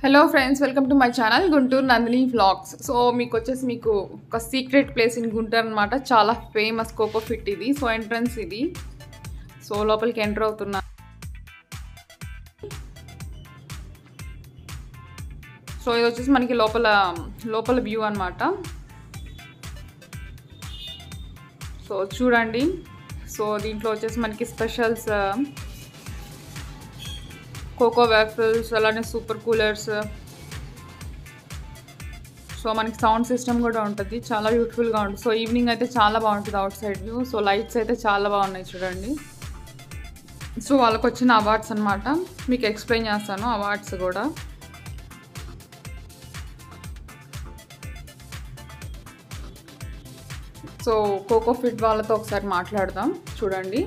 Hello friends, welcome to my channel Guntur Nandini vlogs. So మీకు ఒక secret place in Guntur అనమాట. చాలా ఫేమస్ కోకో ఫిట్ ఇది. సో ఎంట్రన్స్ ఇది. సో లోపలికి ఎంటర్ అవుతున్నా. సో ఇది వచ్చేసి మనకి లోపల వ్యూ అనమాట. సో చూడండి. సో దీంట్లో వచ్చేసి మనకి స్పెషల్స్ కోకో వేఫల్స్, అలానే సూపర్ కూలర్స్. సో మనకి సౌండ్ సిస్టమ్ కూడా ఉంటుంది. చాలా బ్యూటిఫుల్గా ఉంటుంది. సో ఈవినింగ్ అయితే చాలా బాగుంటుంది out side view. So lights అయితే చాలా బాగున్నాయి చూడండి. సో వాళ్ళకి వచ్చిన అవార్డ్స్ అనమాట. మీకు ఎక్స్ప్లెయిన్ చేస్తాను అవార్డ్స్ కూడా. సో కోకో ఫిట్ వాళ్ళతో ఒకసారి మాట్లాడదాం. చూడండి.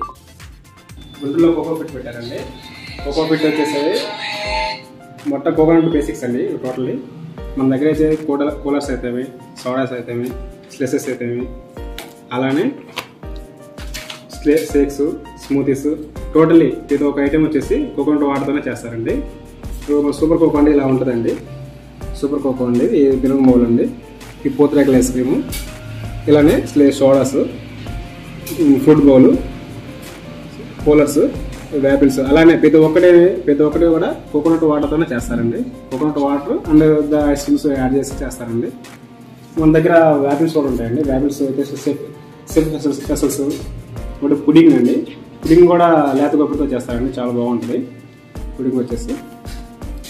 గుంటూరులో కోకో ఫిట్ పెట్టారండి. కోకో ఫిట్ వచ్చేసి మొత్తం కోకోనట్ బేసిక్స్ అండి. టోటల్లీ మన దగ్గర అయితే కూలర్స్ అయితేమి, సోడాస్ అయితేమి, స్లెసెస్ అయితేమి, అలానే షేక్స్, స్మూతీస్, టోటల్లీ ఇది ఒక ఐటెం వచ్చేసి కోకోనట్ వాటర్తోనే చేస్తారండి. సూపర్ కోకో అండి ఇలా ఉంటుందండి. సూపర్ కోకో అండి. ఈ పెరుగు మౌల్ అండి. ఈ పూతరేకల ఐస్ క్రీము, ఇలానే సోడాస్, ఫ్రూట్ బౌలు, కూలర్స్, వేపిల్స్, అలానే ప్రతి ఒక్కటి కూడా కోకోనట్ వాటర్తోనే చేస్తారండి. Coconut water and the ice creams add చేసి చేస్తారండి. మన దగ్గర వేపిల్స్ కూడా ఉంటాయండి. వేపిల్స్ వచ్చేసి స్పెషల్స్ ఒకటి పుడింగ్ అండి. పుడింగ్ కూడా లేత కొబ్బరితో చేస్తారండి. చాలా బాగుంటుంది పుడింగ్ వచ్చేసి.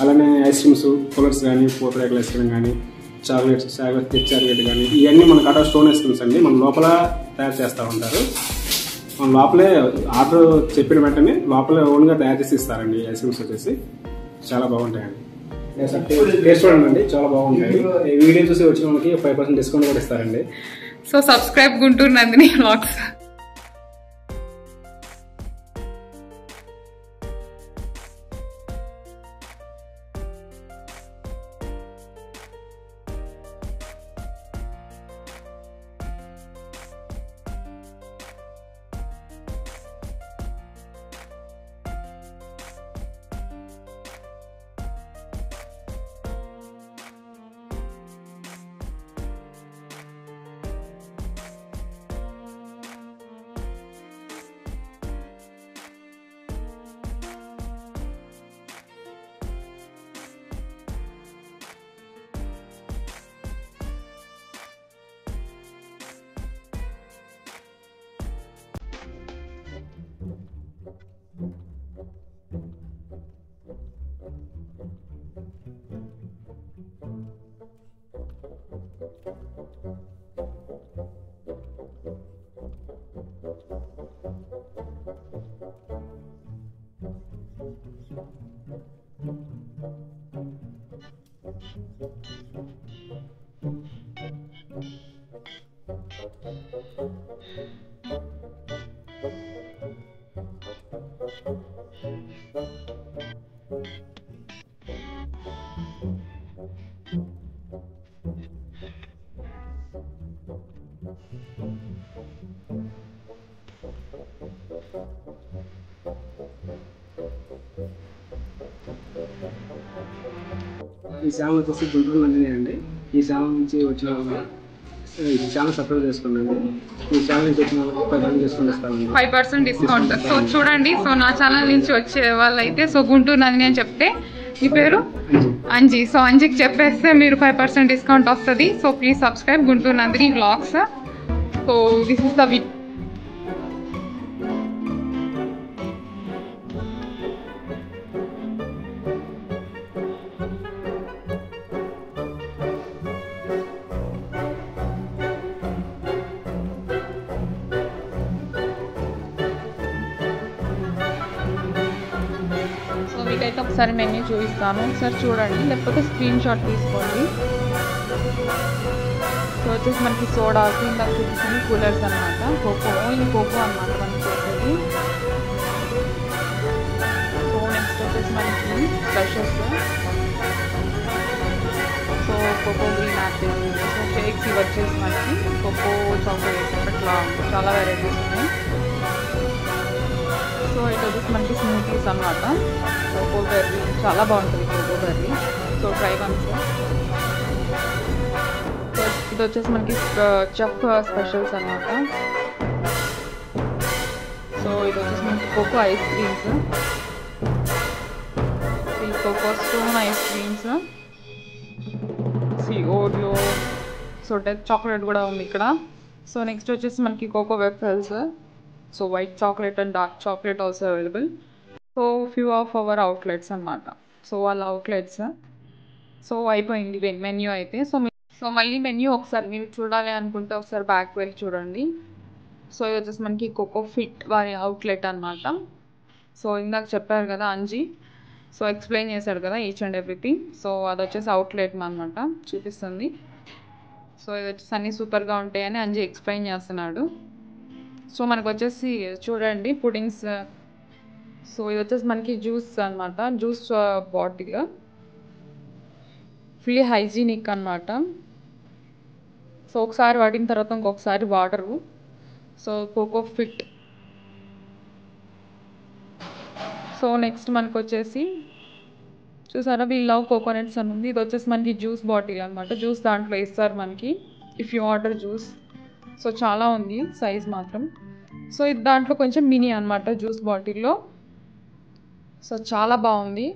అలానే ఐస్ క్రీమ్స్, కూలర్స్ కానీ, పూతరేకల ఐస్ క్రీమ్ కానీ, చాక్లెట్ కానీ, ఇవన్నీ మన కాటా స్టోన్ ఐస్ క్రీమ్స్ అండి. మన లోపల తయారు చేస్తూ ఉంటారు. మన లోపలే ఆర్డర్ చెప్పిన వెంటనే లోపలే ఓన్గా తయారు చేసి ఇస్తారండి. ఐస్ క్రీమ్స్ వచ్చేసి చాలా బాగుంటాయండి. టేస్ట్ చూడండి, చాలా బాగుంటాయి. ఈ వీడియో చూసి వచ్చిన వాళ్ళకి 5% డిస్కౌంట్ కూడా ఇస్తారండి. So subscribe Guntur Nandini vlogs. ఈ ఛానల్ వచ్చేసి గుంటూరు నందిని అండి. ఈ ఛానల్ నుంచి వచ్చిన ఈ ఛానల్ సబ్స్క్రైబ్ చేసుకోండి. ఈ ఛానల్ నుంచి వచ్చిన 5% డిస్కౌంట్ ఇస్తామండి. 5% డిస్కౌంట్. సో చూడండి. సో నా ఛానల్ నుంచి వచ్చే వాళ్ళైతే సో గుంటూరు నందిని అని చెప్తే, మీ పేరు అంజీ. సో అంజీకి చెప్పేస్తే మీరు 5% డిస్కౌంట్ వస్తుంది. So please subscribe Guntur Nandini vlogs. So this is the video. మీకైతే ఒకసారి మెన్యూ చూపిస్తాను. ఒకసారి చూడండి, లేకపోతే స్క్రీన్ షాట్ తీసుకోండి. సో వచ్చేసి మనకి సోడాస్, ఇందాక చూపించింది కూలర్స్ అనమాట. కోకో, ఓన్లీ కోకో అనమాట మనకి వచ్చేది. సో నెక్స్ట్ వచ్చేసి మనకి specials. So coco green apple, so shakes ఇవి వచ్చేసి మనకి కోకో చాక్లెట్ అట్లా చాలా వెరైటీస్ ఉన్నాయి. సో ఇట్ వచ్చేసి మనకి స్మూతీస్ అన్నమాట. కోకో బెర్రీ చాలా బాగుంటుంది. Coco berry so try once. ఇది వచ్చేసి మనకి చెఫ్ స్పెషల్స్ అనమాట. సో ఇది వచ్చేసి మనకి cocoa ice creams, cocoa stone ice creams, Oreo, so chocolate కూడా ఉంది ఇక్కడ. సో నెక్స్ట్ వచ్చేసి మనకి cocoa waffles, so white chocolate and dark chocolate also available. So few of our outlets అనమాట. సో వాళ్ళ అవుట్లెట్స్. సో అయిపోయింది మెన్యూ అయితే. So మళ్ళీ మెన్యూ ఒకసారి మీరు చూడాలి అనుకుంటే ఒకసారి బ్యాక్ వెళ్ళి చూడండి. సో ఇది వచ్చేసి మనకి కోకో ఫిట్ వారి అవుట్లెట్ అనమాట. సో ఇందాక చెప్పారు కదా అంజీ, సో ఎక్స్ప్లెయిన్ చేశాడు కదా ఈచ్ అండ్ ఎవ్రీథింగ్. సో అది వచ్చేసి అవుట్లెట్ అనమాట, చూపిస్తుంది. సో ఇది వచ్చేసి అన్నీ సూపర్గా ఉంటాయని అంజీ ఎక్స్ప్లెయిన్ చేస్తున్నాడు. సో మనకు వచ్చేసి చూడండి పుడింగ్స్. సో ఇది వచ్చేసి మనకి జ్యూస్ అనమాట, జ్యూస్ బాటిల్, ఫుల్లీ హైజీనిక్ అనమాట. సో ఒకసారి వాడిన తర్వాత ఇంకొకసారి water. So coco peat. So next మనకు వచ్చేసి చూసారా వీల్ లవ్ కోకోనట్స్ అని ఉంది. ఇది వచ్చేసి మనకి జ్యూస్ బాటిల్ అనమాట, జ్యూస్ దాంట్లో ఇస్తారు మనకి if you order juice. So చాలా ఉంది సైజ్ మాత్రం. సో ఇది దాంట్లో కొంచెం మినీ అనమాట జ్యూస్ బాటిల్లో. సో చాలా బాగుంది.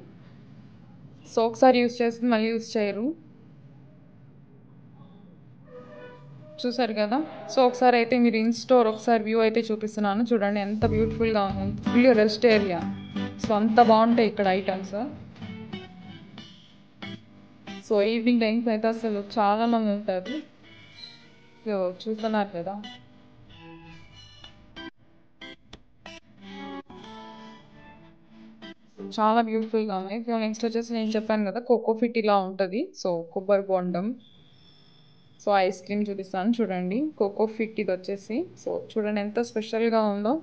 సో ఒకసారి యూస్ చేస్తే మళ్ళీ యూస్ చేయరు, చూసారు కదా. సో ఒకసారి అయితే మీరు ఇన్ స్టోర్ ఒకసారి వ్యూ అయితే చూపిస్తున్నాను చూడండి, ఎంత బ్యూటిఫుల్గా ఉంది. Full rest area. సో అంత బాగుంటాయి ఇక్కడ ఐటమ్స్. సో ఈవినింగ్ టైమ్స్ అయితే అసలు చాలా మంది ఉంటారు. సో చూస్తున్నారు కదా. చాలా బ్యూటిఫుల్గా ఉన్నాయి. సో నెక్స్ట్ వచ్చేసి నేను చెప్పాను కదా కోకో ఫిట్ ఇలా ఉంటుంది. సో కొబ్బరి బొండం. సో ఐస్ క్రీమ్ చూపిస్తాను చూడండి, కోకో ఫిట్ ఇది వచ్చేసి. సో చూడండి ఎంత స్పెషల్గా ఉందో.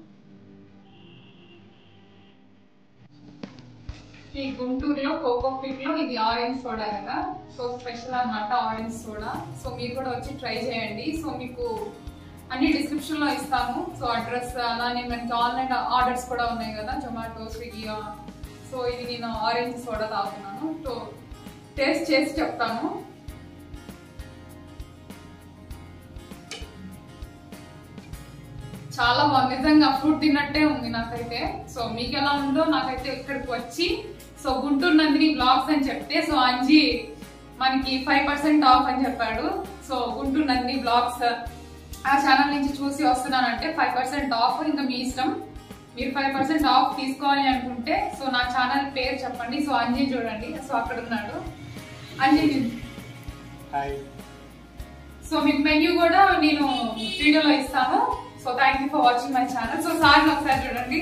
ఈ గుంటూరులో కోకో ఫిట్లో ఇది ఆరెంజ్ సోడా కదా, సో స్పెషల్ అన్నమాట ఆరెంజ్ సోడా. సో మీరు కూడా వచ్చి ట్రై చేయండి. సో మీకు అన్ని డిస్క్రిప్షన్లో ఇస్తాను. సో అడ్రస్ అలానే మనకి ఆన్లైన్ ఆర్డర్స్ కూడా ఉన్నాయి కదా, జొమాటో, స్విగ్గీ. సో ఇది నేను ఆరెంజ్ సోడా తాగుతున్నాను. సో టేస్ట్ చేసి చెప్తాను. చాలా బాగుంది నిజంగా, ఫ్రూట్ తిన్నట్టే ఉంది నాకైతే. సో మీకు ఎలా ఉందో నాకైతే ఇక్కడికి వచ్చి సో గుంటూరు నందిని బ్లాగ్స్ అని చెప్తే సో అంజీ మనకి 5% ఆఫ్ అని చెప్పాడు. సో గుంటూరు నందిని బ్లాగ్స్ ఆ ఛానల్ నుంచి చూసి వస్తున్నానంటే 5% ఆఫ్. ఇంకా మీ ఇష్టం, మీరు 5% ఆఫ్ తీసుకోవాలి అనుకుంటే సో నా ఛానల్ పేరు చెప్పండి. సో అంజీ చూడండి, సో అక్కడ ఉన్నాడు అంజీ. సో మీకు మెన్యూ కూడా నేను వీడియోలో ఇస్తాను. So thank you for watching my channel. So sir ఒకసారి చూడండి.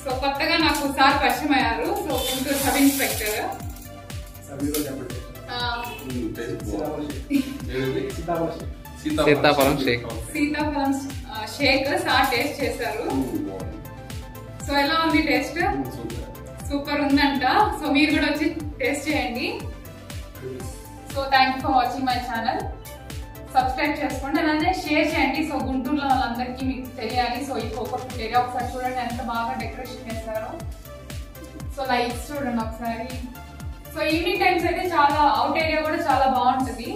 సో కొత్తగా నాకు సార్ పరిచయం అయ్యారు. సో గుంటూరు సబ్ ఇన్స్పెక్టర్ సీతాఫలం షేక్ సార్ టేస్ట్ చేశారు. సో ఎలా ఉంది టేస్ట్? సూపర్ ఉందంట. సో మీరు కూడా వచ్చి టేస్ట్ చేయండి. So thank you for watching my channel. Subscribe చేసుకోండి, అలానే షేర్ చేయండి. సో గుంటూరులో వాళ్ళందరికీ మీకు తెలియాలి. సో ఈ కోకో ఫిట్ ఏరియా ఒకసారి చూడండి ఎంత బాగా డెకరేషన్ చేశారో. సో లైట్స్ చూడండి ఒకసారి. సో ఈవినింగ్ టైమ్స్ అయితే చాలా అవుట్ ఏరియా కూడా చాలా బాగుంటుంది.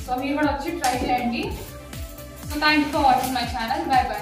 సో మీరు కూడా వచ్చి ట్రై చేయండి. So thank you for watching my channel. By by.